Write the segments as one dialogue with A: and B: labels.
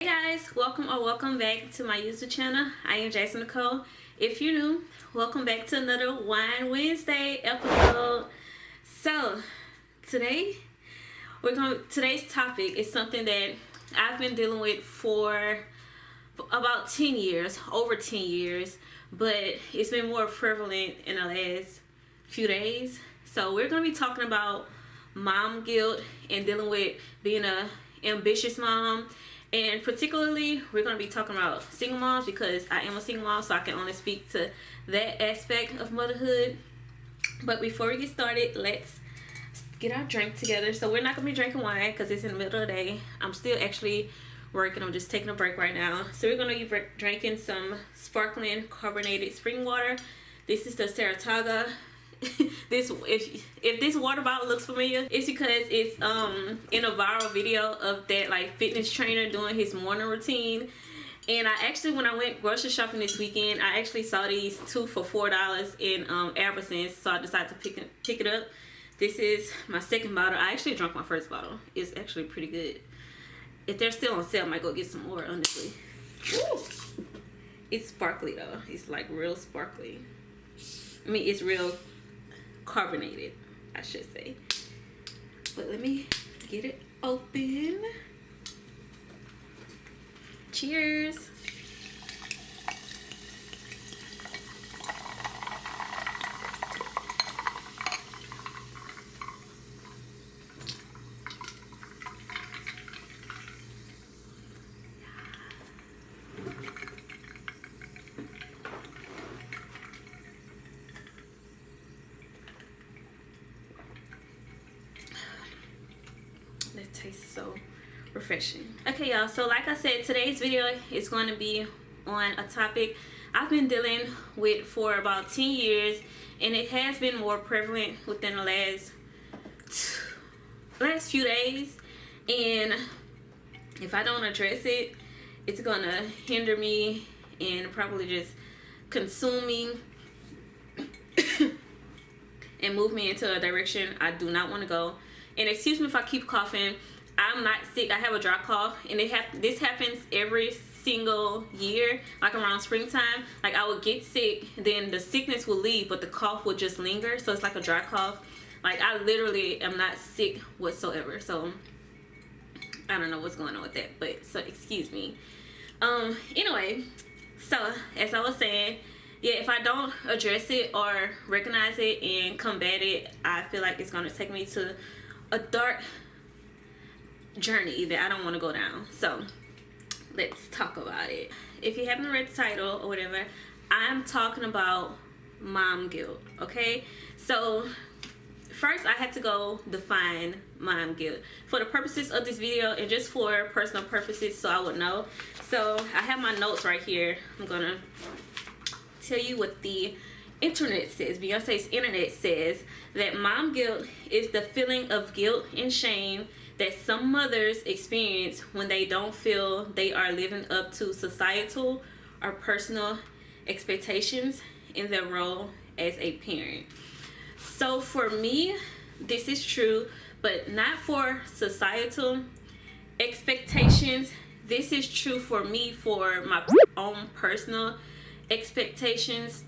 A: Hey guys, welcome back to my YouTube channel. I am Jason Nicole. If you're new, welcome back to another Wine Wednesday episode. So today's topic is something that I've been dealing with for about 10 years, over 10 years, but it's been more prevalent in the last few days. So we're going to be talking about mom guilt and dealing with being a ambitious mom. And particularly, we're going to be talking about single moms because I am a single mom, so I can only speak to that aspect of motherhood. But before we get started, let's get our drink together. So we're not going to be drinking wine because it's in the middle of the day. I'm still actually working. I'm just taking a break right now. So we're going to be drinking some sparkling carbonated spring water. This is the Saratoga. If this water bottle looks familiar, it's because it's in a viral video of that like fitness trainer doing his morning routine. And I actually, when I went grocery shopping this weekend, I actually saw these two for $4 in Albertsons, so I decided to pick it up. This is my second bottle. I actually drank my first bottle. It's actually pretty good. If they're still on sale, I might go get some more, honestly. Woo! It's sparkly though. It's like real sparkly. I mean, it's real carbonated, I should say. But let me get it open. Cheers. That tastes so refreshing. Okay, y'all, so like I said, today's video is going to be on a topic I've been dealing with for about 10 years, and it has been more prevalent within the last few days. And if I don't address it, it's gonna hinder me and probably just consume me and move me into a direction I do not want to go. And excuse me if I keep coughing. I'm not sick. I have a dry cough, and this happens every single year, like around springtime. Like I would get sick, then the sickness will leave, but the cough will just linger. So it's like a dry cough. Like I literally am not sick whatsoever. So I don't know what's going on with that, but so excuse me. Anyway, so as I was saying, yeah, if I don't address it or recognize it and combat it, I feel like it's gonna take me to a dark journey that I don't want to go down. So let's talk about it. If you haven't read the title or whatever, I'm talking about mom guilt. Okay, so first I had to go define mom guilt for the purposes of this video and just for personal purposes, so I would know. So I have my notes right here. I'm gonna tell you what the internet says. Beyonce's internet says that mom guilt is the feeling of guilt and shame that some mothers experience when they don't feel they are living up to societal or personal expectations in their role as a parent. So for me, this is true, but not for societal expectations. This is true for me, for my own personal expectations.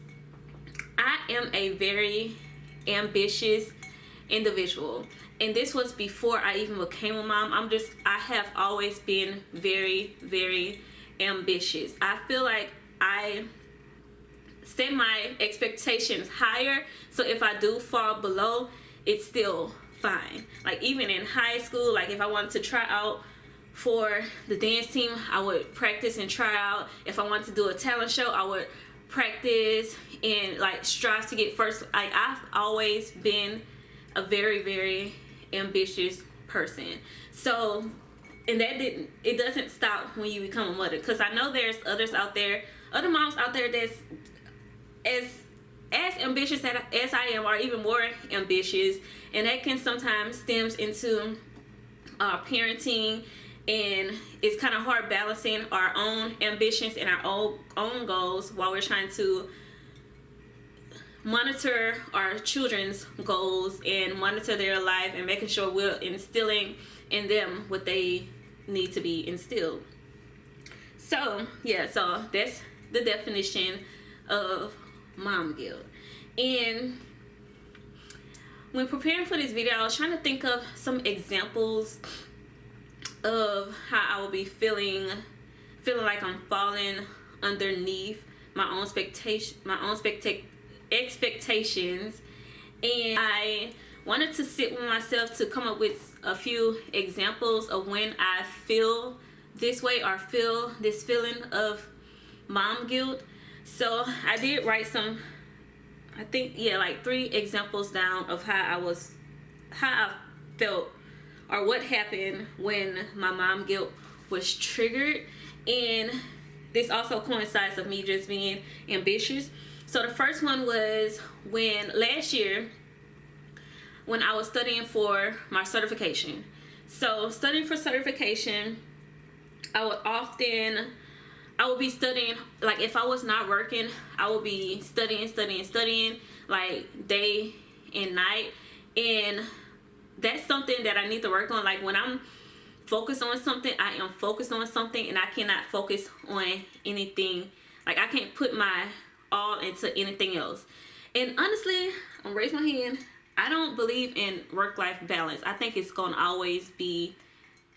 A: I am a very ambitious individual, and this was before I even became a mom. I have always been very, very ambitious. I feel like I set my expectations higher, so if I do fall below, it's still fine. Like even in high school, like if I wanted to try out for the dance team, I would practice and try out. If I wanted to do a talent show, I would practice and like strive to get first. Like I've always been a very, very ambitious person. So, and it doesn't stop when you become a mother, because I know there's other moms out there that's as ambitious as I am, or even more ambitious, and that can sometimes stems into parenting, and it's kind of hard balancing our own ambitions and our own goals while we're trying to monitor our children's goals and monitor their life and making sure we're instilling in them what they need to be instilled. So yeah, so that's the definition of mom guilt. And when preparing for this video, I was trying to think of some examples of how I will be feeling like I'm falling underneath my own expectations, and I wanted to sit with myself to come up with a few examples of when I feel this way or feel this feeling of mom guilt. So I did write some, I think, yeah, like 3 examples down of how I felt or what happened when my mom guilt was triggered. And this also coincides with me just being ambitious. So the first one was when last year when I was studying for my certification. So studying for certification, I would be studying, like if I was not working, I would be studying like day and night. And that's something that I need to work on. Like when I'm focused on something, I am focused on something, and I cannot focus on anything. Like I can't put my all into anything else. And honestly, I'm gonna raise my hand, I don't believe in work-life balance. I think it's gonna always be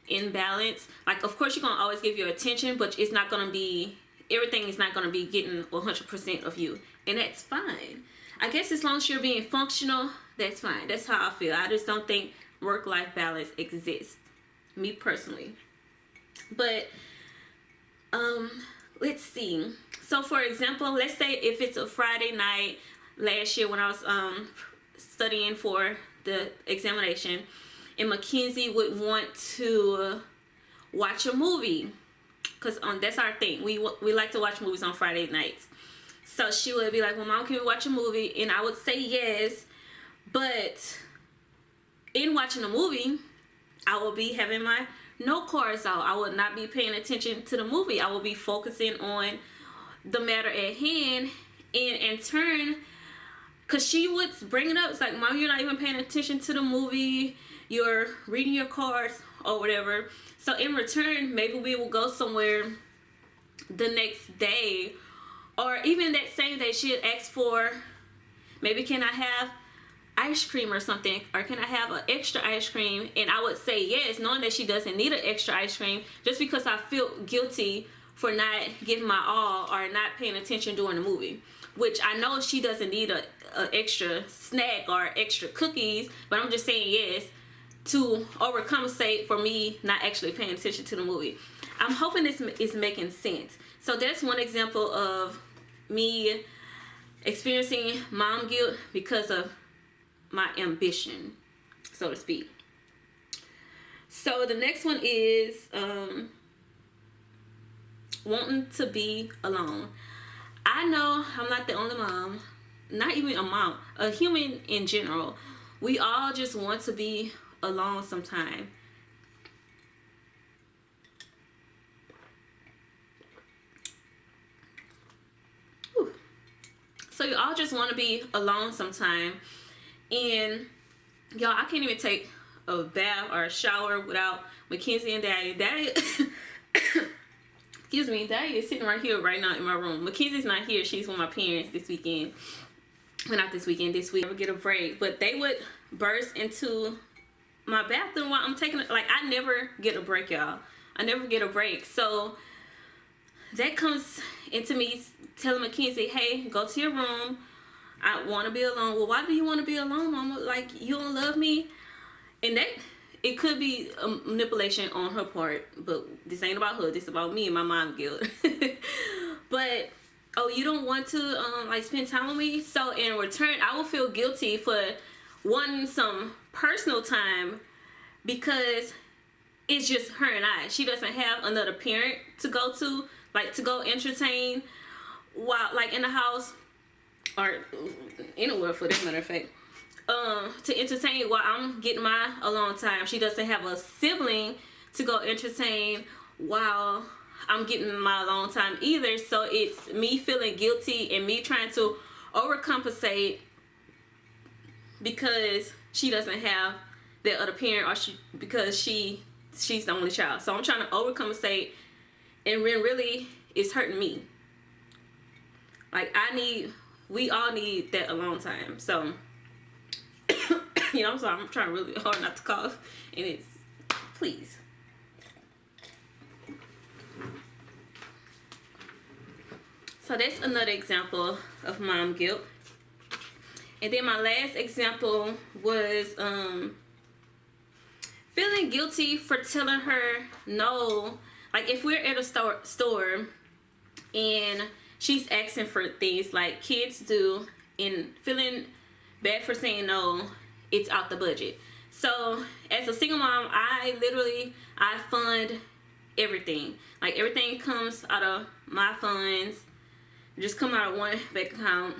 A: in balance. Like of course you're gonna always give your attention, but it's not gonna be, everything is not gonna be getting 100% of you, and that's fine. I guess as long as you're being functional, that's fine. That's how I feel. I just don't think work-life balance exists, me personally. But let's see. So for example, let's say if it's a Friday night, last year when I was studying for the examination, and Mackenzie would want to watch a movie, because that's our thing. We like to watch movies on Friday nights. So she would be like, well, Mom, can we watch a movie? And I would say yes. But in watching a movie, I will be having my note cards out. I would not be paying attention to the movie. I will be focusing on the matter at hand. And in turn, because she would bring it up, it's like, Mom, you're not even paying attention to the movie. You're reading your cards or whatever. So in return, maybe we will go somewhere the next day, or even that same day. She'd ask for, maybe can I have ice cream or something, or can I have an extra ice cream? And I would say yes, knowing that she doesn't need an extra ice cream, just because I feel guilty for not giving my all or not paying attention during the movie, which I know she doesn't need a extra snack or extra cookies, but I'm just saying yes to overcompensate for me not actually paying attention to the movie. I'm hoping this is making sense. So that's one example of me experiencing mom guilt because of my ambition, so to speak. So the next one is wanting to be alone. I know I'm not the only mom, not even a mom, a human in general. We all just want to be alone sometime. Whew. So you all just want to be alone sometime. And y'all, I can't even take a bath or a shower without Mackenzie and Daddy. Daddy excuse me, Daddy is sitting right here right now in my room. Mackenzie's not here. She's with my parents this weekend. Well, not this weekend, this week. I would get a break. But they would burst into my bathroom while I'm taking it. Like, I never get a break, y'all. I never get a break. So that comes into me telling Mackenzie, hey, go to your room. I want to be alone. Well, why do you want to be alone, Mama? Like, you don't love me? And that, it could be a manipulation on her part, but this ain't about her. This is about me and my mom guilt. But, oh, you don't want to, like, spend time with me? So, in return, I will feel guilty for wanting some personal time because it's just her and I. She doesn't have another parent to go to, like, to go entertain while, like, in the house, or anywhere for that matter of fact, to entertain while I'm getting my alone time. She doesn't have a sibling to go entertain while I'm getting my alone time either. So it's me feeling guilty and me trying to overcompensate because she doesn't have that other parent, or because she's the only child. So I'm trying to overcompensate and when really it's hurting me. Like we all need that alone time. So, you know, I'm sorry, I'm trying really hard not to cough, and it's, please. So that's another example of mom guilt. And then my last example was feeling guilty for telling her no. Like if we're at a store and she's asking for things like kids do, and feeling bad for saying no, it's out the budget. So as a single mom, I fund everything. Like everything comes out of my funds, just come out of one bank account,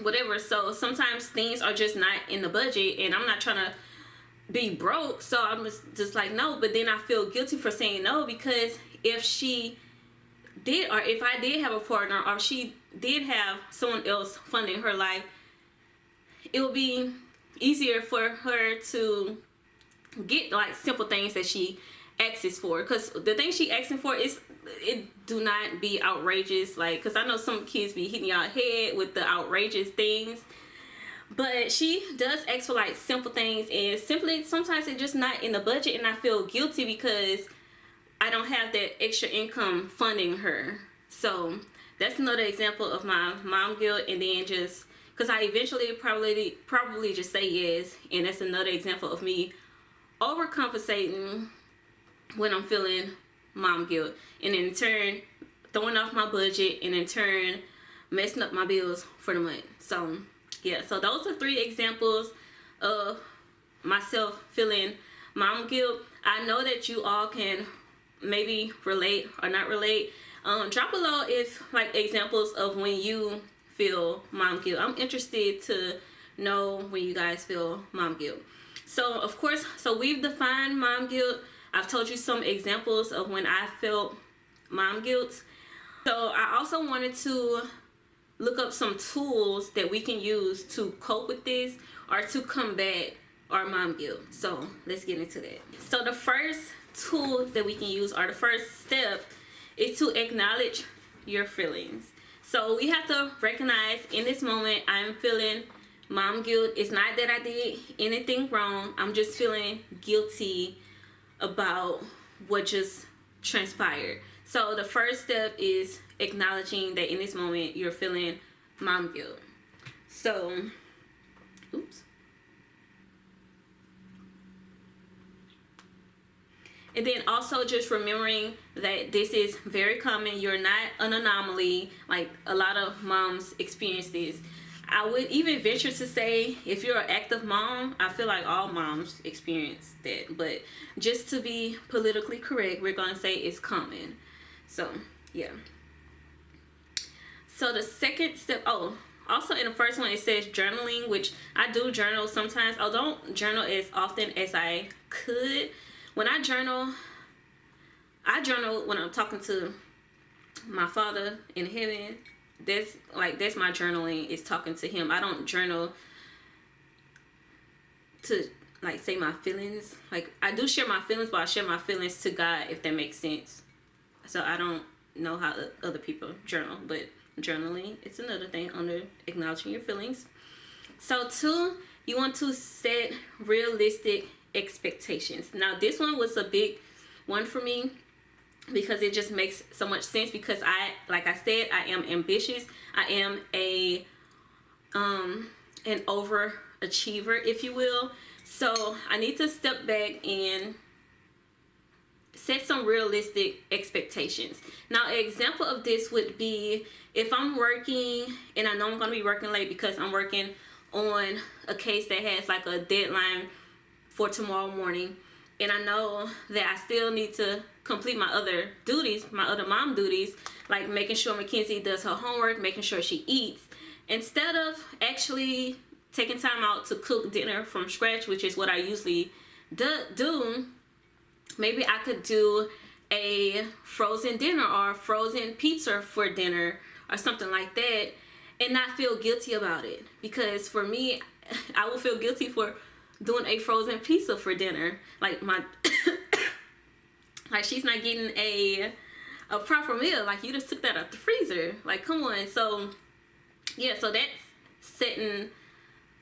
A: whatever. So sometimes things are just not in the budget, and I'm not trying to be broke, so I'm just like no. But then I feel guilty for saying no, because if she did, or if I did have a partner, or she did have someone else funding her life, it would be easier for her to get like simple things that she asks for. Because the thing she asking for is, it do not be outrageous, like, because I know some kids be hitting y'all head with the outrageous things, but she does ask for like simple things, and simply sometimes it's just not in the budget, and I feel guilty because I don't have that extra income funding her. So that's another example of my mom guilt. And then just because I eventually probably just say yes, and that's another example of me overcompensating when I'm feeling mom guilt, and in turn throwing off my budget, and in turn messing up my bills for the month. So yeah, so those are 3 examples of myself feeling mom guilt. I know that you all can maybe relate or not relate. Drop below if like examples of when you feel mom guilt. I'm interested to know when you guys feel mom guilt. So of course, so we've defined mom guilt. I've told you some examples of when I felt mom guilt. So I also wanted to look up some tools that we can use to cope with this or to combat our mom guilt. So let's get into that. So the first tool that we can use, or the first step, is to acknowledge your feelings. So we have to recognize in this moment, I'm feeling mom guilt. It's not that I did anything wrong. I'm just feeling guilty about what just transpired. So the first step is acknowledging that in this moment you're feeling mom guilt. So, oops. And then also just remembering that this is very common. You're not an anomaly. Like a lot of moms experience this. I would even venture to say, if you're an active mom, I feel like all moms experience that. But just to be politically correct, we're going to say it's common. So, yeah. So the second step, also in the first one it says journaling, which I do journal sometimes. I don't journal as often as I could. When I journal when I'm talking to my Father in heaven. That's my journaling, is talking to him. I don't journal to like say my feelings. Like I do share my feelings, but I share my feelings to God, if that makes sense. So I don't know how other people journal, but journaling, it's another thing under acknowledging your feelings. So 2, you want to set realistic expectations. Now this one was a big one for me, because it just makes so much sense, because like I said, I am ambitious. I am an overachiever, if you will. So I need to step back and set some realistic expectations. Now an example of this would be if I'm working and I know I'm going to be working late because I'm working on a case that has like a deadline for tomorrow morning, and I know that I still need to complete my other duties, my other mom duties, like making sure Mackenzie does her homework, making sure she eats. Instead of actually taking time out to cook dinner from scratch, which is what I usually do, maybe I could do a frozen dinner or frozen pizza for dinner or something like that, and not feel guilty about it. Because for me, I will feel guilty for doing a frozen pizza for dinner. Like my like she's not getting a a proper meal. Like, you just took that out the freezer. Like, come on. So yeah, so that's setting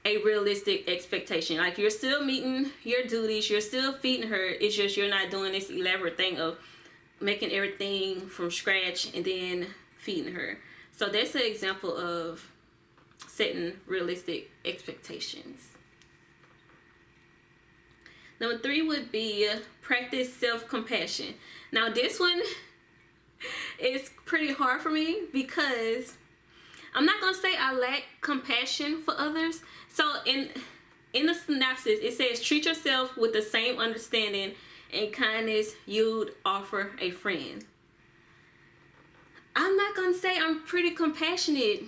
A: a realistic expectation. Like, you're still meeting your duties, you're still feeding her. It's just you're not doing this elaborate thing of making everything from scratch and then feeding her. So that's an example of setting realistic expectations. Number 3 would be practice self-compassion. Now, this one is pretty hard for me because I'm not going to say I lack compassion for others. So in the synopsis, it says, treat yourself with the same understanding and kindness you'd offer a friend. I'm not going to say I'm pretty compassionate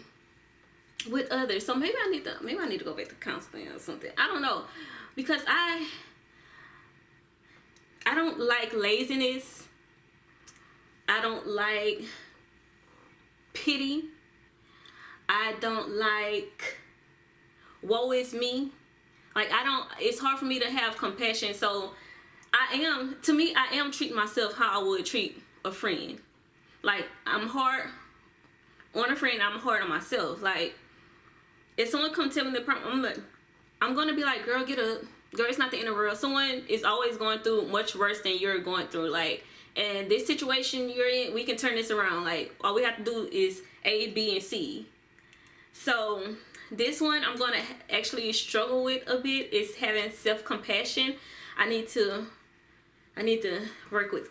A: with others. So maybe I need to go back to counseling or something. I don't know. Because I don't like laziness. I don't like pity. I don't like woe is me. Like, it's hard for me to have compassion. So I am treating myself how I would treat a friend. Like, I'm hard on a friend, I'm hard on myself. Like, if someone come tell me the problem, I'm gonna be like, girl, it's not the end of the world. Someone is always going through much worse than you're going through. Like, and this situation you're in, we can turn this around. Like, all we have to do is A, B, and C. So this one I'm gonna actually struggle with a bit, is having self-compassion. I need to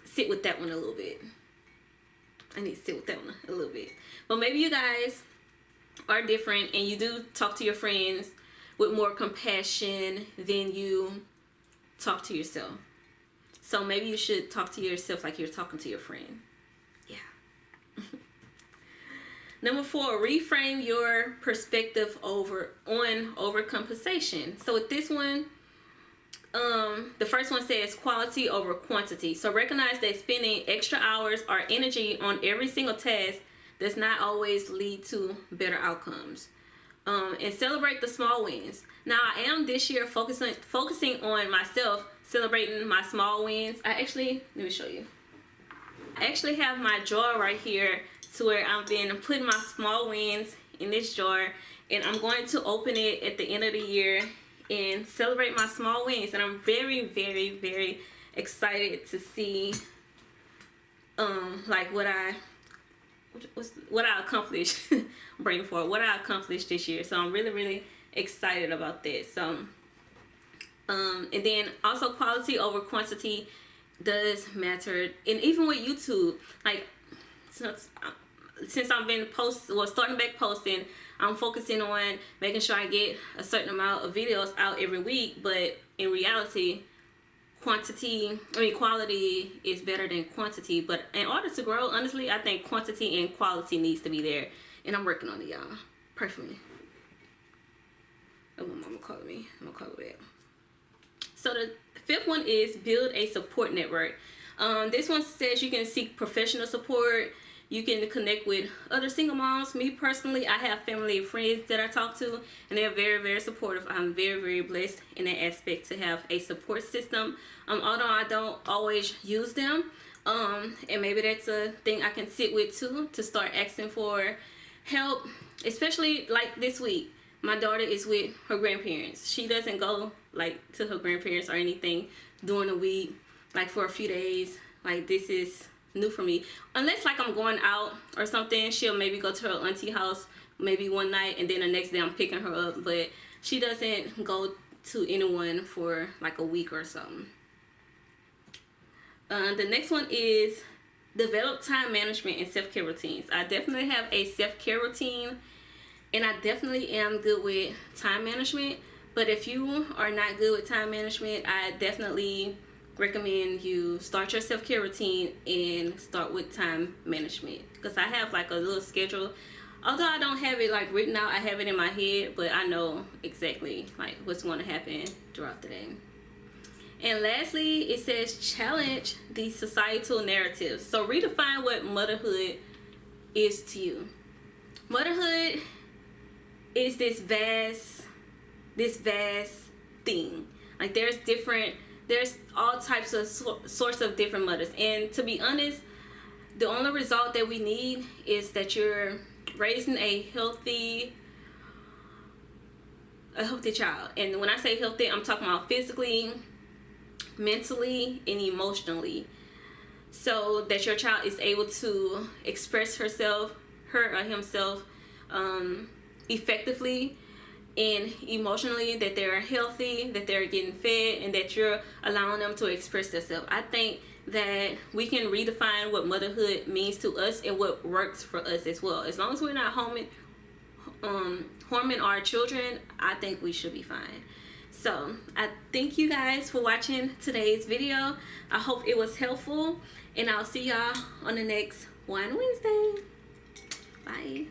A: sit with that one a little bit. But maybe you guys are different and you do talk to your friends with more compassion than you talk to yourself. So maybe you should talk to yourself like you're talking to your friend. Yeah. Number 4, reframe your perspective on overcompensation. So with this one, the first one says quality over quantity. So recognize that spending extra hours or energy on every single task does not always lead to better outcomes. And celebrate the small wins. Now, I am this year focusing on myself, celebrating my small wins. Let me show you. I actually have my jar right here to where I've been putting my small wins in this jar, and I'm going to open it at the end of the year and celebrate my small wins. And I'm very, very, very excited to see like what I accomplished brain for what I accomplished this year. So I'm really, really excited about that. So and then also quality over quantity does matter. And even with YouTube, like, since I've been starting back posting, I'm focusing on making sure I get a certain amount of videos out every week. But in reality, quality is better than quantity. But in order to grow, honestly, I think quantity and quality needs to be there. And I'm working on it, y'all. Pray for me. Oh, my mama called me. I'm gonna call her back. So the 5th one is build a support network. This one says you can seek professional support. You can connect with other single moms. Me personally, I have family and friends that I talk to, and they're very, very supportive. I'm very, very blessed in that aspect to have a support system. Although I don't always use them, and maybe that's a thing I can sit with too, to start asking for help. Especially like this week, my daughter is with her grandparents. She doesn't go like to her grandparents or anything during the week, like for a few days. Like, this is new for me. Unless like I'm going out or something, she'll maybe go to her auntie house maybe one night, and then the next day I'm picking her up. But she doesn't go to anyone for like a week or something. The next one is develop time management and self-care routines. I definitely have a self-care routine, and I definitely am good with time management. But if you are not good with time management, I definitely recommend you start your self-care routine and start with time management, because I have like a little schedule. Although I don't have it like written out, I have it in my head, but I know exactly like what's going to happen throughout the day. And lastly, it says challenge the societal narratives. So redefine what motherhood is to you. Motherhood is this vast thing. Like, there's all types of sorts of different mothers, and to be honest, the only result that we need is that you're raising a healthy child. And when I say healthy, I'm talking about physically, mentally, and emotionally, so that your child is able to express her or himself effectively, and emotionally, that they're healthy, that they're getting fed, and that you're allowing them to express themselves. I think that we can redefine what motherhood means to us and what works for us as well. As long as we're not harming our children, I think we should be fine. So I thank you guys for watching today's video. I hope it was helpful, and I'll see y'all on the next Wine Wednesday. Bye.